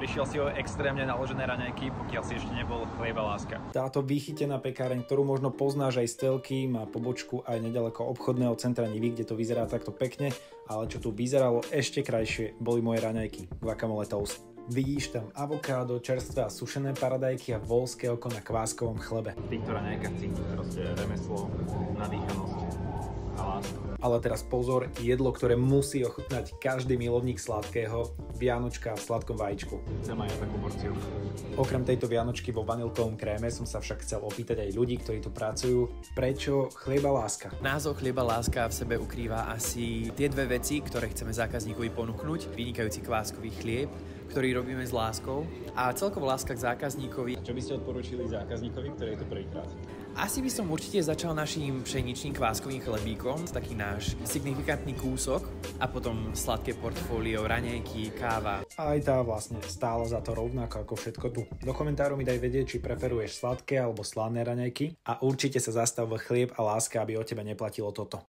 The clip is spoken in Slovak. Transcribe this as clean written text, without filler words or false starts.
prišiel si o extrémne naložené raňajky, pokiaľ si ešte nebol Chlieb a láska. Táto vychytená pekáreň, ktorú možno poznáš aj z telky, má pobočku aj nedaleko obchodného centra Nivy, kde to vyzerá takto pekne, ale čo tu vyzeralo ešte krajšie, boli moje raňajky, guacamole toast. Vidíš tam avokádo, čerstvé a sušené paradajky a voľské oko na kváskovom chlebe. V týchto raňajkách cítim proste remeslo, nadýchanosť a lásku. Ale teraz pozor, jedlo, ktoré musí ochutnať každý milovník sladkého, vianočka v sladkom vajíčku. Chcem aj takú porciu. Okrem tejto vianočky vo vanilkovom kréme som sa však chcel opýtať aj ľudí, ktorí tu pracujú, prečo Chlieb a láska? Názov Chlieb a láska v sebe ukrýva asi tie dve veci, ktoré chceme zákazníkovi ponúknuť. Vynikajúci kváskový chlieb, ktorý robíme s láskou, a celkovo láska k zákazníkovi. Čo by ste odporúčili zákazníkovi, ktorý je tu prvýkrát? Asi by som určite začal naším pšeničným kváskovým chlebíkom, taký náš signifikantný kúsok, a potom sladké portfólio, raňajky, káva. Aj tá vlastne stála za to rovnako ako všetko tu. Do komentárov mi daj vedieť, či preferuješ sladké alebo slané raňajky a určite sa zastav v Chlieb a láska, aby o tebe neplatilo toto.